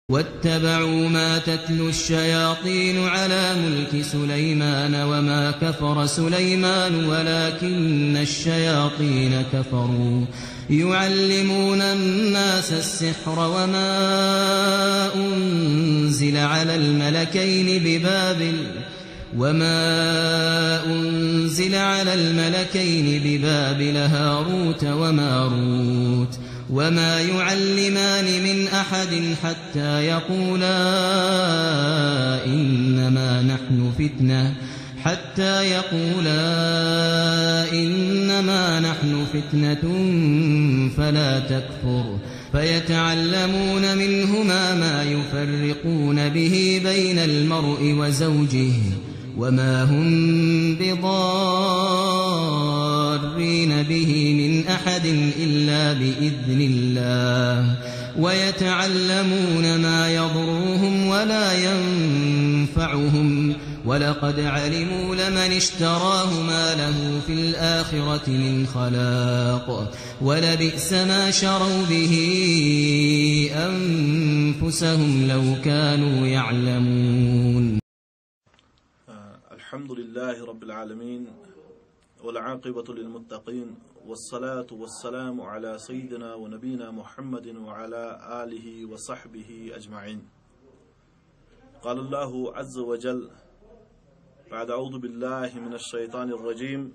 واتبعوا ما تتلو الشياطين على ملك سليمان وما كفر سليمان ولكن الشياطين كفروا يعلمون الناس السحر وما أنزل على الملكين ببابل هاروت وماروت وما يعلمان من أحد حتى يقولا إنما نحن فتنة فلا تكفر فيتعلمون منهما ما يفرقون به بين المرء وزوجه وما هم بضارين به من أحد إلا بإذن الله ويتعلمون ما يضرهم ولا ينفعهم ولقد علموا لمن اشتراه ما له في الآخرة من خلاق ولبئس ما شروا به أنفسهم لو كانوا يعلمون. الحمد لله رب العالمين والعاقبة للمتقين والصلاة والسلام على سيدنا ونبينا محمد وعلى آله وصحبه أجمعين. قال الله عز وجل بعد أعوذ بالله من الشيطان الرجيم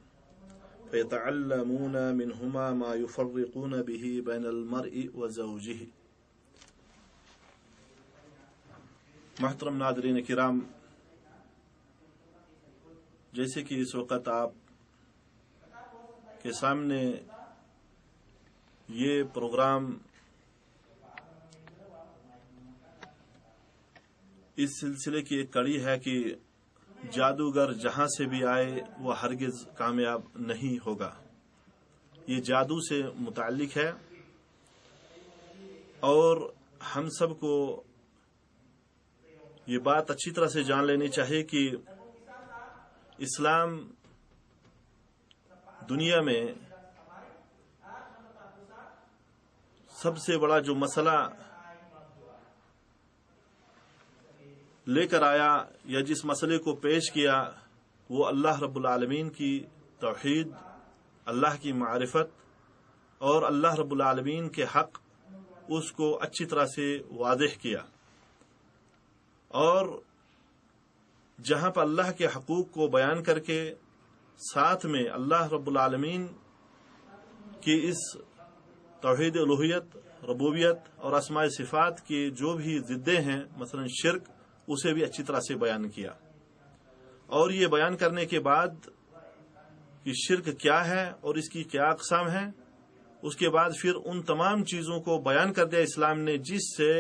فيتعلمون منهما ما يفرقون به بين المرء وزوجه. محترم ناظرین کرام، جیسے کہ اس وقت آپ کے سامنے یہ پروگرام اس سلسلے کی ایک کڑی ہے کہ جادوگر جہاں سے بھی آئے وہ ہرگز کامیاب نہیں ہوگا. یہ جادو سے متعلق ہے اور ہم سب کو یہ بات اچھی طرح سے جان لینی چاہیے کہ اسلام دنیا میں سب سے بڑا جو مسئلہ لے کر آیا یا جس مسئلے کو پیش کیا وہ اللہ رب العالمین کی توحید، اللہ کی معرفت اور اللہ رب العالمین کے حق، اس کو اچھی طرح سے واضح کیا. اور جہاں پر اللہ کے حقوق کو بیان کر کے ساتھ میں اللہ رب العالمین کی اس توحید الوہیت، ربوبیت اور اسماء صفات کی جو بھی ضدیں ہیں مثلا شرک، اسے بھی اچھی طرح سے بیان کیا. اور یہ بیان کرنے کے بعد کہ شرک کیا ہے اور اس کی کیا اقسام ہیں، اس کے بعد پھر ان تمام چیزوں کو بیان کر دیا اسلام نے جس سے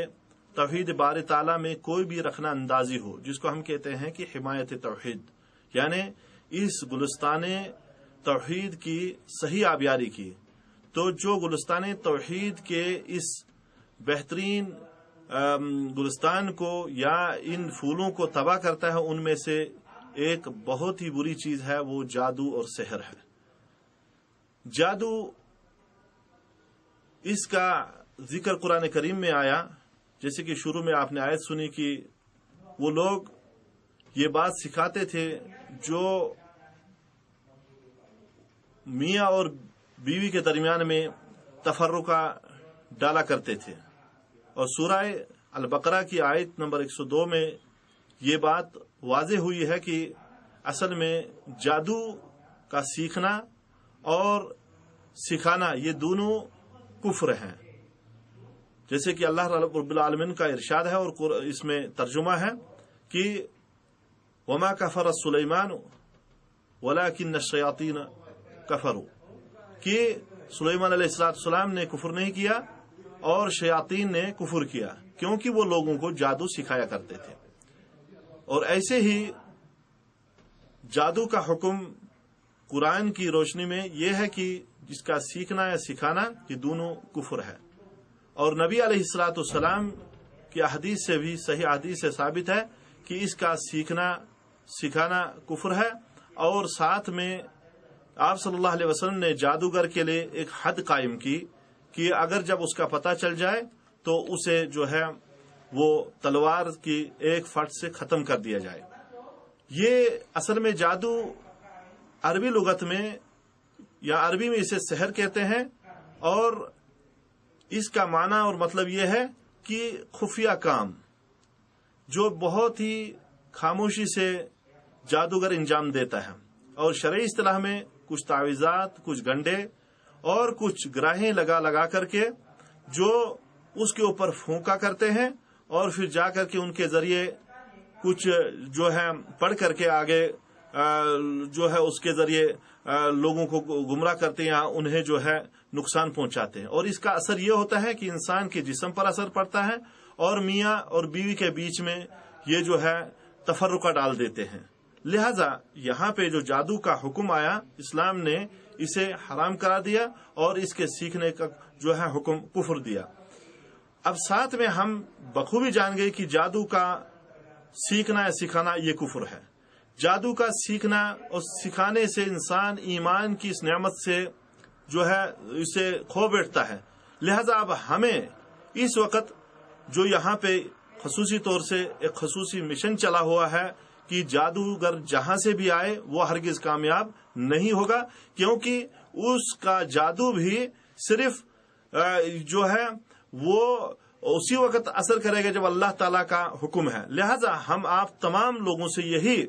توحید باری تعالیٰ میں کوئی بھی رخنہ اندازی ہو، جس کو ہم کہتے ہیں کہ حمایت توحید، یعنی اس گلستان توحید کی صحیح آبیاری کی. تو جو گلستان توحید کے اس بہترین گلستان کو یا ان پھولوں کو تباہ کرتا ہے، ان میں سے ایک بہت ہی بری چیز ہے، وہ جادو اور سحر ہے. جادو، اس کا ذکر قرآن کریم میں آیا، جیسے کہ شروع میں آپ نے آیت سنی کہ وہ لوگ یہ بات سکھاتے تھے جو میاں اور بیوی کے درمیان میں تفرقہ ڈالا کرتے تھے. اور سورہ البقرہ کی آیت نمبر 102 میں یہ بات واضح ہوئی ہے کہ اصل میں جادو کا سیکھنا اور سکھانا یہ دونوں کفر ہیں. جیسے کہ اللہ رب العالمین کا ارشاد ہے اور اس میں ترجمہ ہے کہ وما کفر سلیمان ولکن الشیاطین کفروا، کہ سلیمان علیہ السلام نے کفر نہیں کیا اور شیاطین نے کفر کیا، کیونکہ وہ لوگوں کو جادو سکھایا کرتے تھے. اور ایسے ہی جادو کا حکم قرآن کی روشنی میں یہ ہے کہ جس کا سیکھنا یا سکھانا یہ دونوں کفر ہے. اور نبی علیہ السلام کی احادیث سے بھی، صحیح احادیث سے ثابت ہے کہ اس کا سیکھنا سکھانا کفر ہے. اور ساتھ میں آپ صلی اللہ علیہ وسلم نے جادوگر کے لیے ایک حد قائم کی کہ اگر جب اس کا پتہ چل جائے تو اسے جو ہے وہ تلوار کی ایک فٹ سے ختم کر دیا جائے۔ یہ اصل میں جادو عربی لغت میں یا عربی میں اسے سحر کہتے ہیں، اور اس کا معنی اور مطلب یہ ہے کہ خفیہ کام جو بہت ہی خاموشی سے جادوگر انجام دیتا ہے، اور شرعی اصطلاح میں کچھ تعویذات، کچھ گنڈے اور کچھ گراہیں لگا کر کے جو اس کے اوپر پھونکا کرتے ہیں، اور پھر جا کر کے ان کے ذریعے کچھ جو ہے پڑھ کر کے آگے جو ہے اس کے ذریعے لوگوں کو گمراہ کرتے ہیں یا انہیں جو ہے نقصان پہنچاتے ہیں، اور اس کا اثر یہ ہوتا ہے کہ انسان کے جسم پر اثر پڑتا ہے، اور میاں اور بیوی کے بیچ میں یہ جو ہے تفرقہ ڈال دیتے ہیں۔ لہذا یہاں پہ جو جادو کا حکم آیا، اسلام نے اسے حرام کرا دیا اور اس کے سیکھنے کا جو ہے حکم کفر دیا۔ اب ساتھ میں ہم بخوبی جان گئے کہ جادو کا سیکھنا یا سکھانا یہ کفر ہے۔ جادو کا سیکھنا اور سکھانے سے انسان ایمان کی اس نعمت سے جو ہے اسے کھو بیٹھتا ہے۔ لہذا اب ہمیں اس وقت جو یہاں پہ خصوصی طور سے ایک خصوصی مشن چلا ہوا ہے کہ جادوگر جہاں سے بھی آئے وہ ہرگز کامیاب نہیں ہوگا، کیونکہ اس کا جادو بھی صرف جو ہے وہ اسی وقت اثر کرے گا جب اللہ تعالیٰ کا حکم ہے۔ لہذا ہم آپ تمام لوگوں سے یہی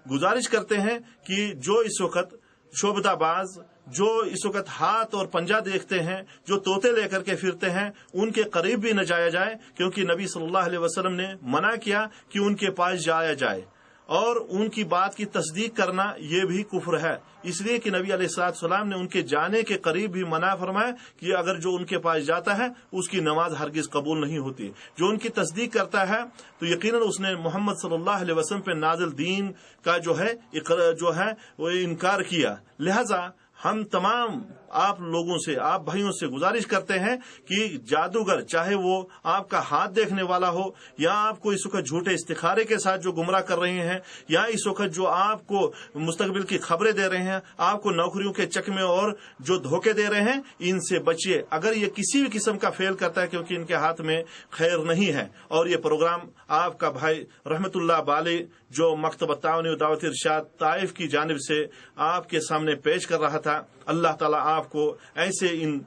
گزارش کرتے ہیں کہ جو اس وقت شعبدہ باز، جو اس وقت ہاتھ اور پنجہ دیکھتے ہیں، جو طوطے لے کر کے پھرتے ہیں، ان کے قریب بھی نہ جایا جائے، کیونکہ نبی صلی اللہ علیہ وسلم نے منع کیا کہ ان کے پاس جایا جائے، اور ان کی بات کی تصدیق کرنا یہ بھی کفر ہے، اس لیے کہ نبی علیہ السلام نے ان کے جانے کے قریب بھی منع فرمایا کہ اگر جو ان کے پاس جاتا ہے اس کی نماز ہرگز قبول نہیں ہوتی۔ جو ان کی تصدیق کرتا ہے تو یقیناً اس نے محمد صلی اللہ علیہ وسلم پہ نازل دین کا جو ہے وہ انکار کیا۔ لہذا ہم تمام آپ لوگوں سے، آپ بھائیوں سے گزارش کرتے ہیں کہ جادوگر چاہے وہ آپ کا ہاتھ دیکھنے والا ہو، یا آپ کو اس وقت جھوٹے استخارے کے ساتھ جو گمراہ کر رہے ہیں، یا اس وقت جو آپ کو مستقبل کی خبریں دے رہے ہیں، آپ کو نوکریوں کے چکمے اور جو دھوکے دے رہے ہیں، ان سے بچیے۔ اگر یہ کسی بھی قسم کا فیل کرتا ہے کیونکہ ان کے ہاتھ میں خیر نہیں ہے۔ اور یہ پروگرام آپ کا بھائی رحمت اللہ بالی جو مکتب تعاونی و دعوت ارشاد طائف کی جانب سے آپ کے سامنے پیش کر رہا تھا، اللہ تعالیٰ آپ کو ایسے ان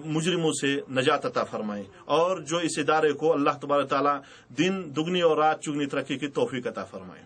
مجرموں سے نجات عطا فرمائے، اور جو اس ادارے کو اللہ تبارک تعالیٰ دن دگنی اور رات چگنی ترقی کی توفیق عطا فرمائے۔